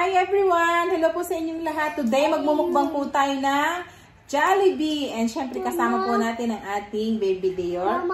Hi everyone! Hello po sa inyong lahat. Today magmumukbang po tayo ng Jollibee. And syempre kasama po natin ang ating baby Dior.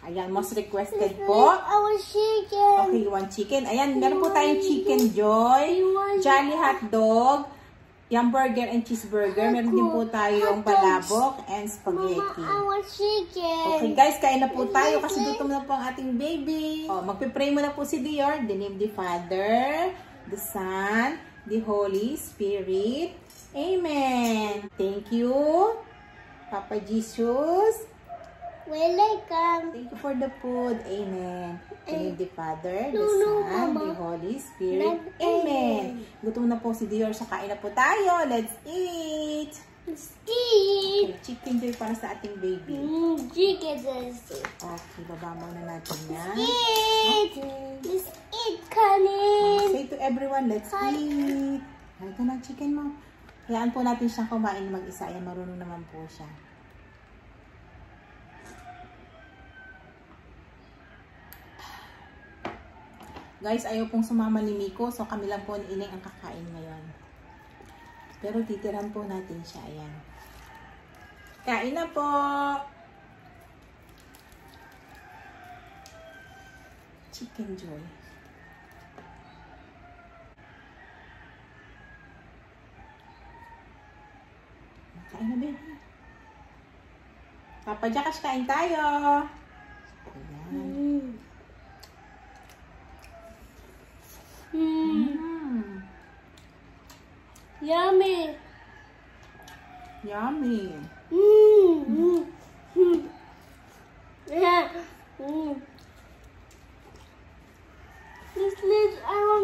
Ayan, most requested po. Our chicken. Okay, you want chicken? Ayan, meron po tayong Chicken Joy, Jolly Hotdog, Yum Burger and Cheeseburger. Meron din po tayong palabok and spaghetti. Our chicken. Okay guys, kain na po tayo kasi gutom na po ang ating baby. Oh, magpe-pray muna po si Dior. The name of the Father, the Son, the Holy Spirit. Amen. Thank you, Papa Jesus. Welcome. Thank you for the food. Amen. The name of the Father, the No, Son, Mama. the Holy Spirit. Amen. Gutom na po si Dior, so kain na po tayo. Let's eat. Let's eat. Okay, Chicken Joy para sa ating baby. Chicken. Let's Okay, baba muna natin yan. eat. Okay. Let's eat, kanin. Say to everyone, let's eat. Ito na chicken mo. Hayaan po natin siyang kumain mag-isa. Ayan, marunong naman po siya. Guys, ayaw pong sumama ni Miko. So, kami lang po ni Ining ang kakain ngayon. Pero titiran po natin siya. Ayan. Kain na po! Chicken Joy. Kain na, baby. Papa Jackass, kain tayo! Ayan. Yummy. Yummy! Yeah. This is oh.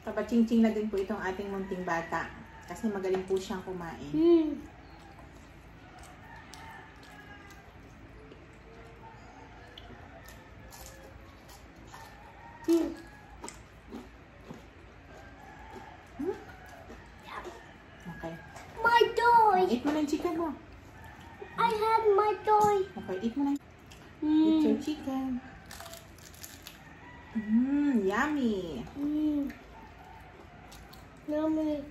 Kapaching-ching na din po itong ating munting bata. Kasi magaling po siyang kumain. Okay. My toy. Eat mo na yung chicken mo. I had my toy. Okay, eat mo na. Eat your chicken. Yummy. Yummy.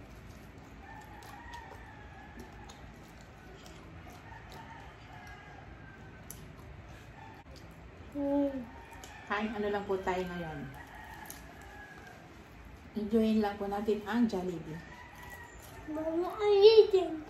Kain ano lang po tayo ngayon. Enjoyin lang po natin ang Jollibee. Mama, I'm eating.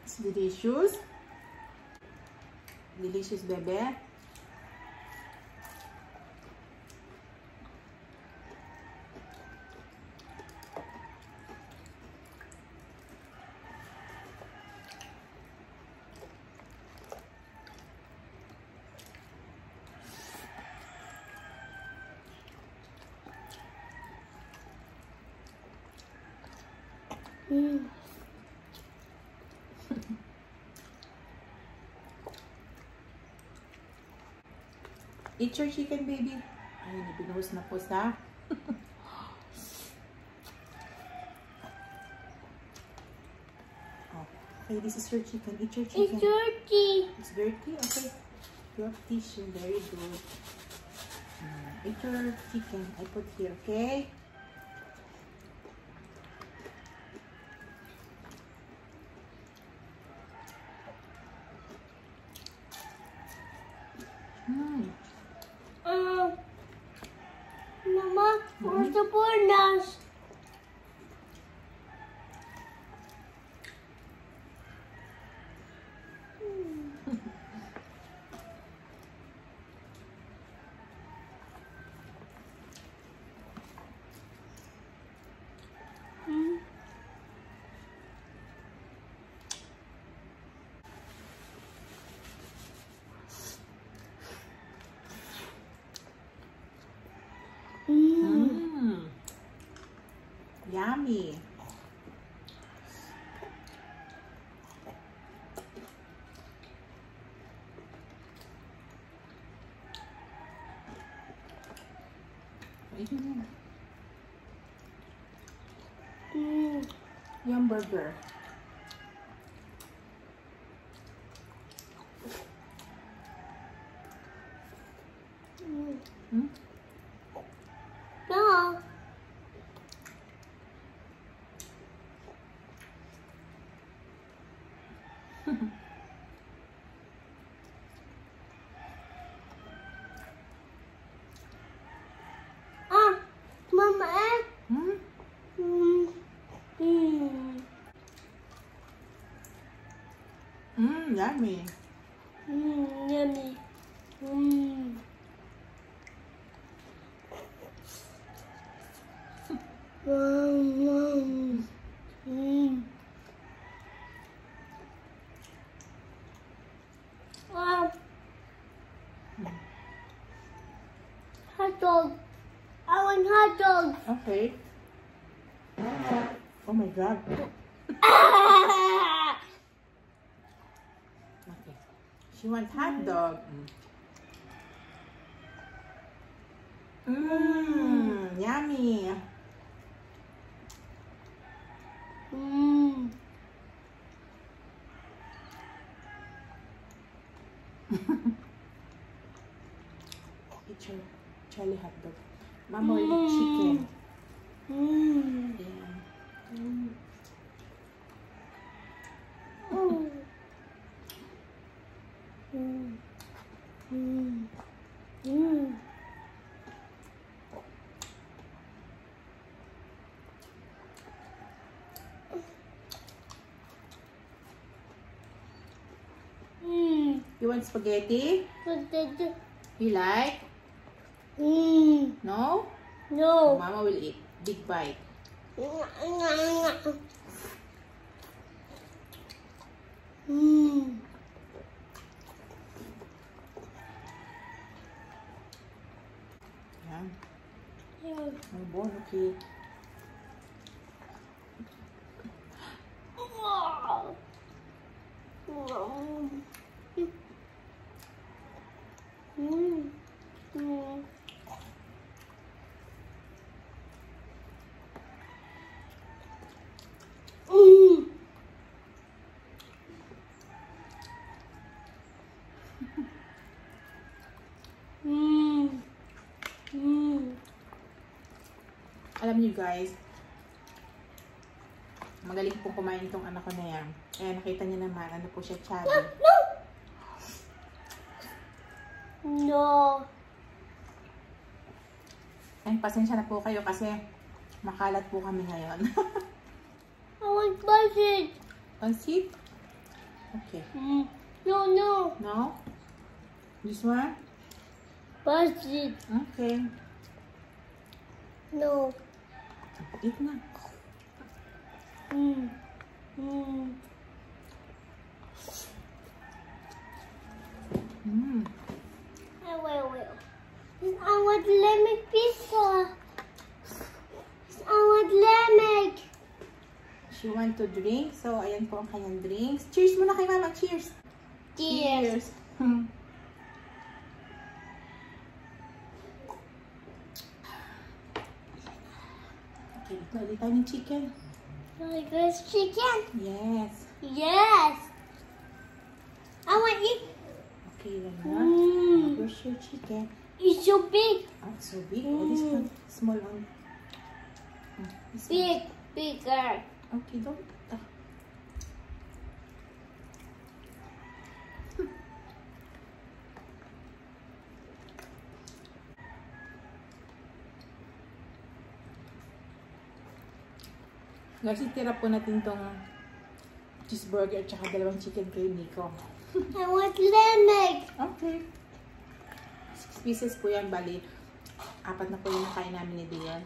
It's delicious. Delicious, bebe. Eat your chicken, baby. Ayun, binuhos na po sa... Okay, this is your chicken. Eat your chicken. It's dirty. It's dirty? Okay. You have tissue. Very good. Eat your chicken. I put here, okay? Mama, where's the bananas? Yummy. Yum burger. No. Mama, Yummy. Yummy. Hot dog. I want hot dog. Okay. Oh my God. Okay. She wants hot dog. Yummy. Eat your Charlie hot dog. Mama will eat chicken. Yeah. You want spaghetti? You like? No? No. Mama will eat. Big bite. Yan. Ang bon, okay. Alam niyo guys, magaling po kumain itong anak ko na yan. Kaya nakita niyo naman, ano po siya, chubby. No. Ay, pasensya na po kayo kasi makalat po kami ngayon. I want budget. Pansit? Okay. No, no. No? This one? Budget. Okay. No. Eat na. I want lemon pizza. I want lemon. She want to drink. So, ayan po ang kanyang drinks. Cheers muna kay Mama. Cheers. Cheers. Okay, ito ulit tayo ng chicken. Like this chicken? Yes. Yes. I want it. Okay, then na. Where's your chicken? It's so big. Oh, so big. Oh, this one, small one. This one. Big. Bigger. Okay, don't. Guys, itira po natin tong cheeseburger at saka dalawang chicken kay Nico. I want lemon. Okay. 6 pieces po yan, bali. 4 na po yung nakain namin ni Dion.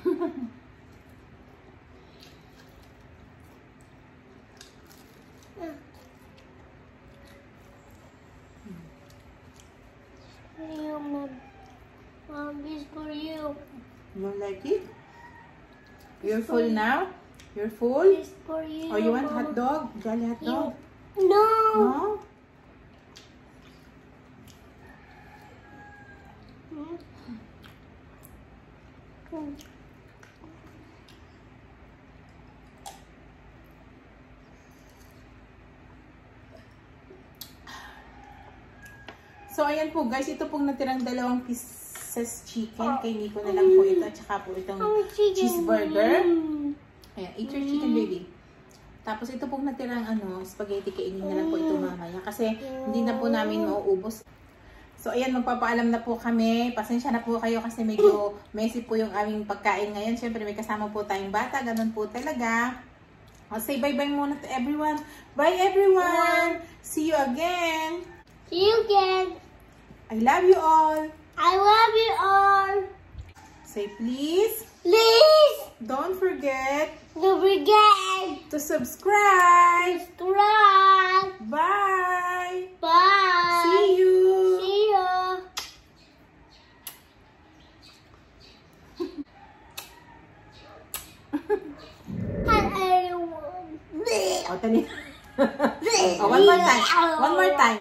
Mom, this for you. You don't like it? You're full now? You're full? This for you. Or you want Mama. hot dog? Jolly hot dog? No. No? So, ayan po guys. Ito pong natirang 2 pieces chicken. Kay Nico na lang po ito. At saka po itong cheeseburger. Ayan, eat your chicken, baby. Tapos ito pong natirang spaghetti. Kainin na lang po ito mamaya. Kasi hindi na po namin mauubos. So, ayan, magpapaalam na po kami. Pasensya na po kayo kasi medyo messy po yung aming pagkain ngayon. Siyempre, may kasama po tayong bata. Ganun po talaga. I'll say bye-bye muna to everyone. Bye, everyone! See you again! See you again. I love you all. I love you all. Say please. Please Don't forget don't forget to subscribe. to subscribe. Bye. Bye. See you. See you. Hi everyone. Oh, tali. Oh, one more time. One more time.